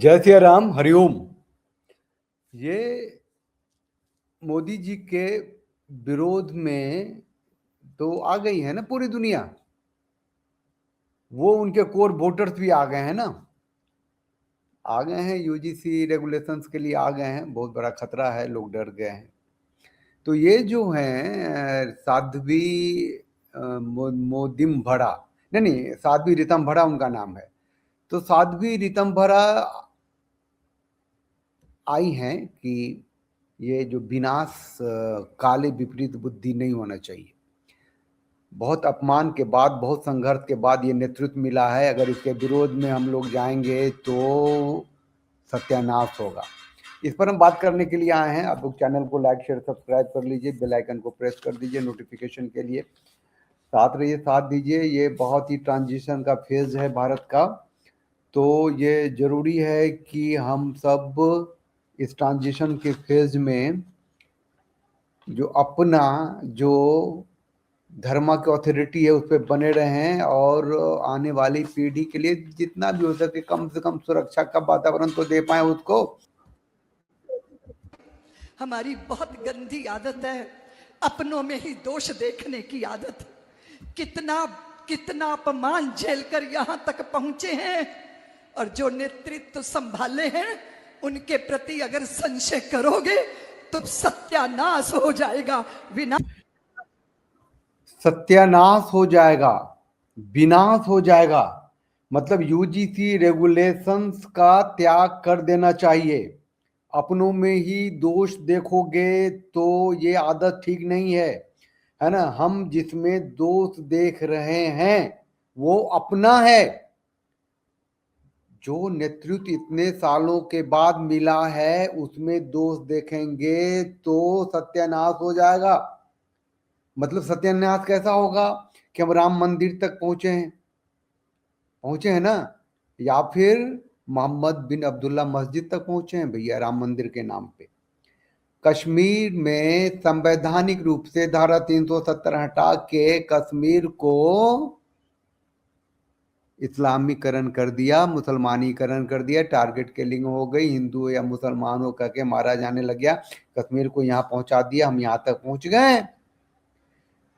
जय सिया राम, हरिओम। ये मोदी जी के विरोध में तो आ गई है ना पूरी दुनिया। वो उनके कोर वोटर्स भी आ गए हैं ना, आ गए हैं। यूजीसी रेगुलेशंस के लिए आ गए हैं। बहुत बड़ा खतरा है, लोग डर गए हैं। तो ये जो है साध्वी मोदिम्भरा, नहीं, साध्वी ऋतंभरा उनका नाम है। तो साध्वी ऋतंभरा आई हैं कि ये जो विनाश काले विपरीत बुद्धि नहीं होना चाहिए। बहुत अपमान के बाद, बहुत संघर्ष के बाद ये नेतृत्व मिला है। अगर इसके विरोध में हम लोग जाएंगे तो सत्यानाश होगा। इस पर हम बात करने के लिए आए हैं। आप लोग चैनल को लाइक शेयर सब्सक्राइब कर लीजिए, बेल आइकन को प्रेस कर दीजिए नोटिफिकेशन के लिए। साथ रहिए, साथ दीजिए। ये बहुत ही ट्रांजिशन का फेज है भारत का, तो ये जरूरी है कि हम सब इस ट्रांजिशन के फेज में जो अपना जो धर्म की अथॉरिटी है उस पर बने रहें और आने वाली पीढ़ी के लिए जितना भी हो सके कम से कम सुरक्षा का वातावरण तो दे पाए उसको। हमारी बहुत गंदी आदत है अपनों में ही दोष देखने की आदत। कितना कितना अपमान झेलकर यहाँ तक पहुंचे हैं, और जो नेतृत्व संभाले हैं उनके प्रति अगर संशय करोगे तो सत्यानाश हो जाएगा, सत्यानाश हो जाएगा, विनाश हो जाएगा। मतलब यूजीसी रेगुलेशंस का त्याग कर देना चाहिए। अपनों में ही दोष देखोगे तो ये आदत ठीक नहीं है ना। हम जिसमें दोष देख रहे हैं वो अपना है। जो नेतृत्व इतने सालों के बाद मिला है उसमें दोष देखेंगे तो सत्यानाश हो जाएगा। मतलब सत्यानाश कैसा होगा कि हम राम मंदिर तक पहुंचे हैं ना, या फिर मोहम्मद बिन अब्दुल्ला मस्जिद तक पहुंचे हैं भैया राम मंदिर के नाम पे। कश्मीर में संवैधानिक रूप से धारा 370 हटा के कश्मीर को इस्लामीकरण कर दिया, मुसलमानीकरण कर दिया, टारगेट किलिंग हो गई, हिंदू या मुसलमान हो करके मारा जाने लग गया। कश्मीर को यहाँ पहुंचा दिया, हम यहाँ तक पहुंच गए।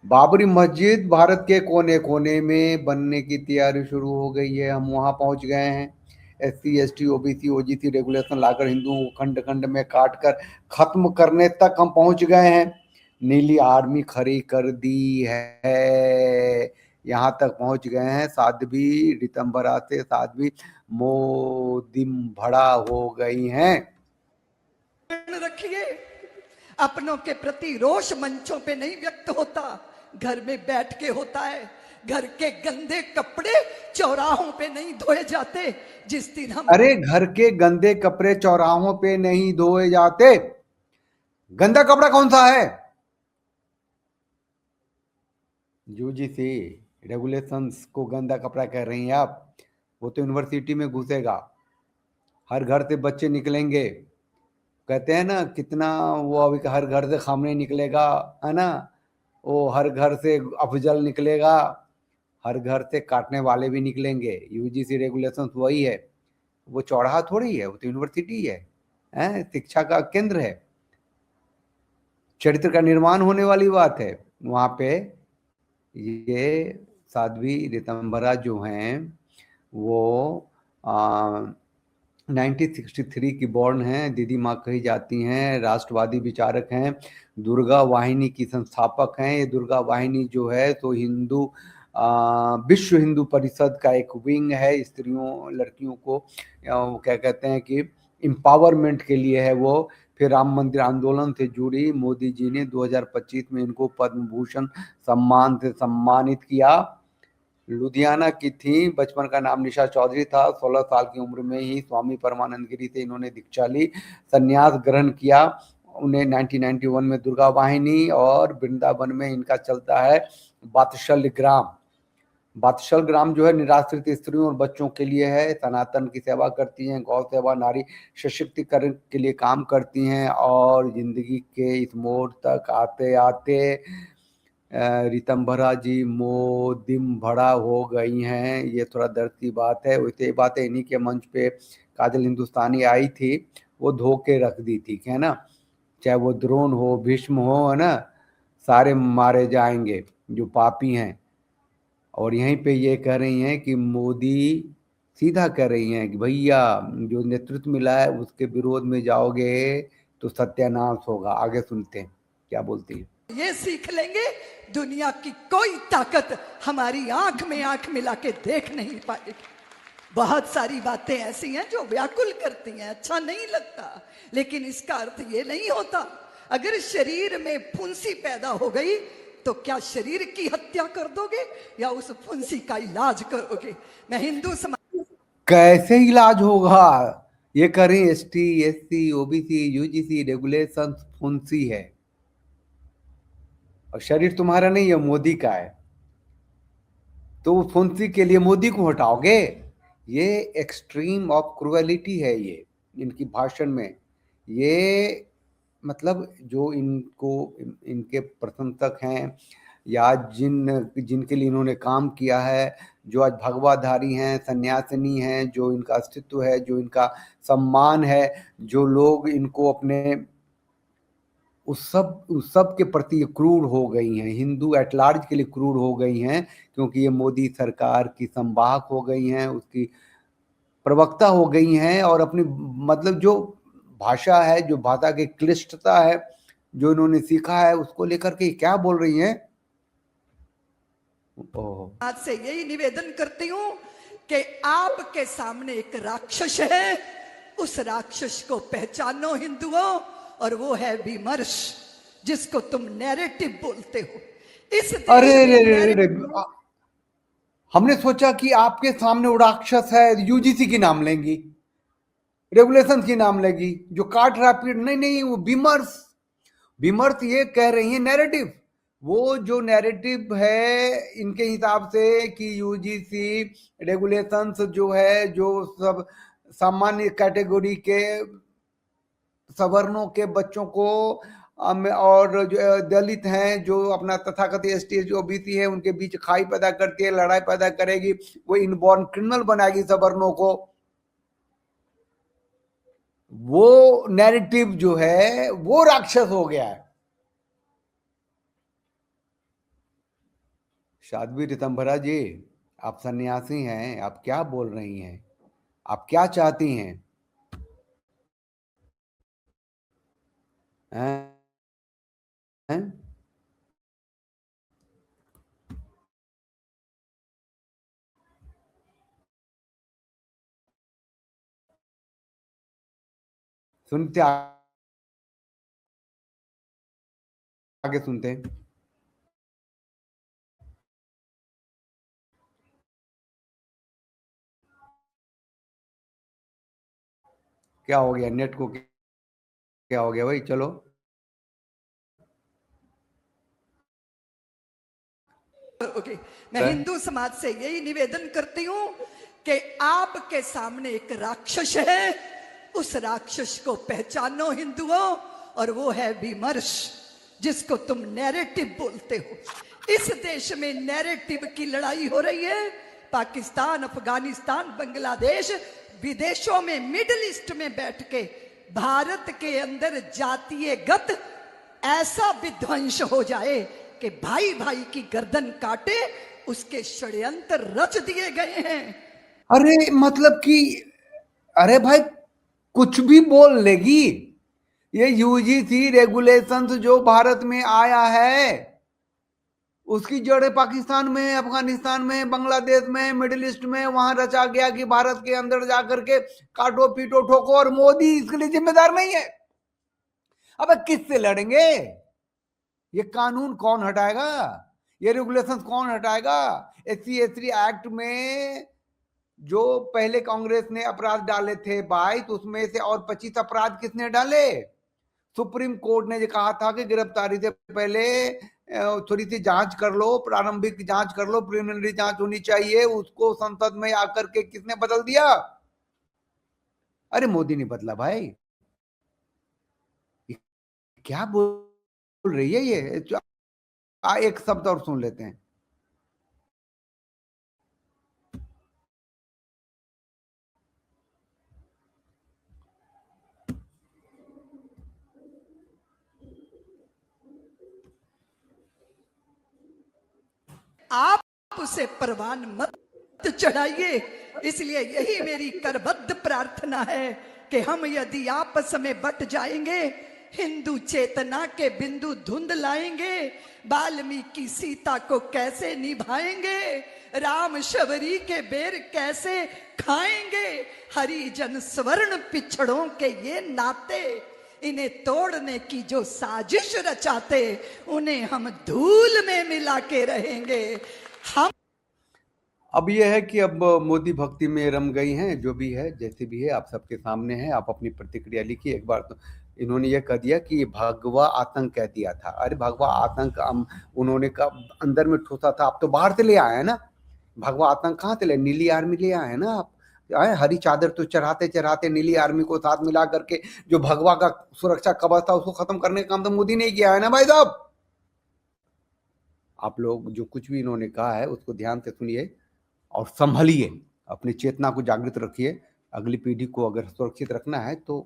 बाबरी मस्जिद भारत के कोने कोने में बनने की तैयारी शुरू हो गई है, हम वहां पहुंच गए हैं। SC ST OBC OGC regulation लाकर हिंदुओं को खंड खंड में काट कर खत्म करने तक हम पहुंच गए हैं। नीली आर्मी खड़ी कर दी है, यहाँ तक पहुंच गए हैं। साध्वी ऋतंभरा से साध्वी मोदिम्भरा हो गई हैं। रखिए। अपनों के प्रति रोष मंचों पे नहीं व्यक्त होता, घर में बैठ के होता है। घर के गंदे कपड़े चौराहों पे नहीं धोए जाते। जिस दिन हम अरे घर के गंदे कपड़े चौराहों पे नहीं धोए जाते। गंदा कपड़ा कौन सा है? यूजीसी रेगुलेशंस को गंदा कपड़ा कह रही हैं आप? वो तो यूनिवर्सिटी में घुसेगा, हर घर से बच्चे निकलेंगे। कहते हैं ना कितना वो अभी हर घर से खामने निकलेगा, है ना। वो हर घर से अफजल निकलेगा, हर घर से काटने वाले भी निकलेंगे। यूजीसी रेगुलेशंस वही है। वो चौराहा थोड़ी है, वो तो यूनिवर्सिटी है, शिक्षा का केंद्र है, चरित्र का निर्माण होने वाली बात है वहां पे। ये साध्वी ऋतंभरा जो हैं वो 1963 की बॉर्न हैं, दीदी माँ कही जाती हैं, राष्ट्रवादी विचारक हैं, दुर्गा वाहिनी की संस्थापक हैं। ये दुर्गा वाहिनी जो है तो विश्व हिंदू परिषद का एक विंग है। स्त्रियों लड़कियों को क्या कहते हैं कि एम्पावरमेंट के लिए है वो। फिर राम मंदिर आंदोलन से जुड़ी, मोदी जी ने 2025 में इनको पद्म भूषण सम्मान से सम्मानित किया। लुधियाना की थी, बचपन का नाम निशा चौधरी था। 16 साल की उम्र में ही स्वामी परमानंद गिरी से इन्होंने दीक्षा ली, संन्यास ग्रहण किया। उन्हें 1991 में दुर्गा वाहिनी, और वृंदावन में इनका चलता है वात्सल्य ग्राम। वात्सल ग्राम जो है निराश्रित स्त्रियों और बच्चों के लिए है। सनातन की सेवा करती हैं, गौ सेवा, नारी सशक्तिकरण के लिए काम करती हैं। और जिंदगी के इस मोड़ तक आते आते ऋतंभरा जी मोदिम्भरा हो गई हैं। ये थोड़ा दर्द की बात है। वैसे बातें इन्हीं के मंच पे काजल हिंदुस्तानी आई थी, वो धो के रख दी थी, है ना, चाहे वो द्रोण हो, भीष्म हो, है ना, सारे मारे जाएंगे जो पापी हैं। और यहीं पे ये कह रही हैं कि मोदी सीधा कह रही हैं कि भैया जो नेतृत्व मिला है उसके विरोध में जाओगे तो सत्यानाश होगा। आगे सुनते हैं क्या बोलती है। ये सीख लेंगे, दुनिया की कोई ताकत हमारी आंख में आंख मिला के देख नहीं पाएगी। बहुत सारी बातें ऐसी हैं जो व्याकुल करती हैं, अच्छा नहीं लगता, लेकिन इसका अर्थ ये नहीं होता अगर शरीर में फुंसी पैदा हो गई तो क्या शरीर की हत्या कर दोगे या उस फुंसी का इलाज करोगे? मैं हिंदू समाज कैसे इलाज होगा? ये करें ST SC OBC UGC regulation फुंसी है, और शरीर तुम्हारा नहीं है, मोदी का है, तो फुंसी के लिए मोदी को हटाओगे? ये एक्सट्रीम ऑफ क्रुएलिटी है ये इनकी भाषण में। ये मतलब जो इनको इनके प्रशंसक हैं या जिनके लिए इन्होंने काम किया है, जो आज भगवाधारी हैं, सन्यासिनी हैं, जो इनका अस्तित्व है, जो इनका सम्मान है, जो लोग इनको अपने उस सब के प्रति क्रूर हो गई हैं, हिंदू एट लार्ज के लिए क्रूर हो गई हैं, क्योंकि ये मोदी सरकार की संवाहक हो गई हैं, उसकी प्रवक्ता हो गई हैं, और अपनी मतलब जो भाषा है, जो भाषा की क्लिष्टता है, जो इन्होंने सीखा है, उसको लेकर के क्या बोल रही हैं। आज से यही निवेदन करती हूं कि आपके सामने एक राक्षस है, उस राक्षस को पहचानो हिंदुओं, और वो है विमर्श, जिसको तुम नैरेटिव बोलते हो। इस देश अरे में रे रे रे नैरेटिव, हमने सोचा कि आपके सामने वो राक्षस है, UGC की नाम लेंगी, रेगुलेशन की नाम लेगी, जो काट रहा पीट, नहीं नहीं, वो विमर्श। विमर्श ये कह रही है नैरेटिव, वो जो नैरेटिव है इनके हिसाब से कि UGC रेगुलेशंस जो है, जो सब सामान्य कैटेगरी के सवर्णों के बच्चों को और जो दलित हैं, जो अपना तथाकथित ST OBC है, उनके बीच खाई पैदा करती है, लड़ाई पैदा करेगी, वो इनबॉर्न क्रिमिनल बनाएगी सवर्णों को। वो नैरेटिव जो है वो राक्षस हो गया है। साध्वी ऋतंभरा जी, आप सन्यासी हैं, आप क्या बोल रही हैं? आप क्या चाहती हैं? हैं? हैं? सुनते, आगे सुनते हैं। क्या हो गया नेट को? क्या हो गया भाई? चलो, ओके, मैं हिंदू समाज से यही निवेदन करती हूं कि आपके सामने एक राक्षस है, उस राक्षस को पहचानो हिंदुओं, और वो है विमर्श, जिसको तुम नैरेटिव बोलते हो। इस देश में नैरेटिव की लड़ाई हो रही है। पाकिस्तान, अफगानिस्तान, बांग्लादेश, विदेशों में, मिडिल ईस्ट में बैठ के भारत के अंदर जातीयगत ऐसा विध्वंस हो जाए कि भाई भाई की गर्दन काटे, उसके षड्यंत्र रच दिए गए हैं। अरे मतलब कि, अरे भाई कुछ भी बोल लेगी। ये UGC रेगुलेशंस जो भारत में आया है, उसकी जड़ें पाकिस्तान में, अफगानिस्तान में, बांग्लादेश में, मिडिल ईस्ट में, वहां रचा गया कि भारत के अंदर जाकर के काटो पीटो ठोको, और मोदी इसके लिए जिम्मेदार नहीं है। अब किससे लड़ेंगे? ये कानून कौन हटाएगा? ये रेगुलेशंस कौन हटाएगा? SC एक्ट में जो पहले कांग्रेस ने अपराध डाले थे 22, तो उसमें से और 25 अपराध किसने डाले? सुप्रीम कोर्ट ने ये कहा था कि गिरफ्तारी से पहले थोड़ी सी जांच कर लो, प्रारंभिक जांच कर लो, प्रिलिमिनरी जांच होनी चाहिए। उसको संसद में आकर के किसने बदल दिया? अरे मोदी ने बदला भाई। क्या बोल रही है ये? एक शब्द और सुन लेते हैं। आप उसे परवान मत चढ़ाइए। इसलिए यही मेरी करबद्ध प्रार्थना है कि हम यदि आपस में बट जाएंगे, हिंदू चेतना के बिंदु धुंध लाएंगे, वाल्मीकि सीता को कैसे निभाएंगे, राम शबरी के बेर कैसे खाएंगे, हरिजन स्वर्ण पिछड़ों के ये नाते, इन्हें तोड़ने की जो साजिश रचाते, उन्हें हम धूल में मिला के रहेंगे। हम अब यह है कि अब मोदी भक्ति में रम गई हैं, जो भी है जैसे भी है आप सबके सामने है। आप अपनी प्रतिक्रिया लिखिए। एक बार तो इन्होंने यह कह दिया कि भगवा आतंक कह दिया था। अरे भगवा आतंक उन्होंने अंदर में ठोसा था, आप तो बाहर से ले आए हैं ना। भगवा आतंक कहाँ से ले? नीली आर्मी ले आए हैं ना आप। आए हरी चादर तो चढ़ाते चढ़ाते नीली आर्मी को साथ मिला करके जो भगवा का सुरक्षा कवच था उसको खत्म करने का काम तो मोदी ने किया है ना भाई साहब। आप लोग जो कुछ भी इन्होंने कहा है उसको ध्यान से सुनिए और संभलिए, अपनी चेतना को जागृत रखिए। अगली पीढ़ी को अगर सुरक्षित रखना है तो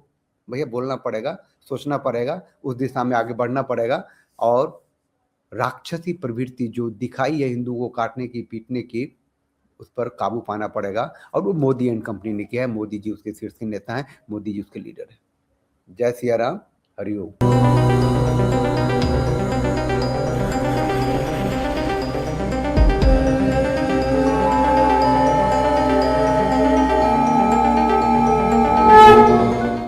भैया बोलना पड़ेगा, सोचना पड़ेगा, उस दिशा में आगे बढ़ना पड़ेगा। और राक्षसी प्रवृत्ति जो दिखाई है हिंदू को काटने की, पीटने की, उस पर काबू पाना पड़ेगा। और वो मोदी एंड कंपनी ने किया है। मोदी जी उसके शीर्ष नेता हैं, मोदी जी उसके लीडर हैं। जय सिया राम, हरिओम।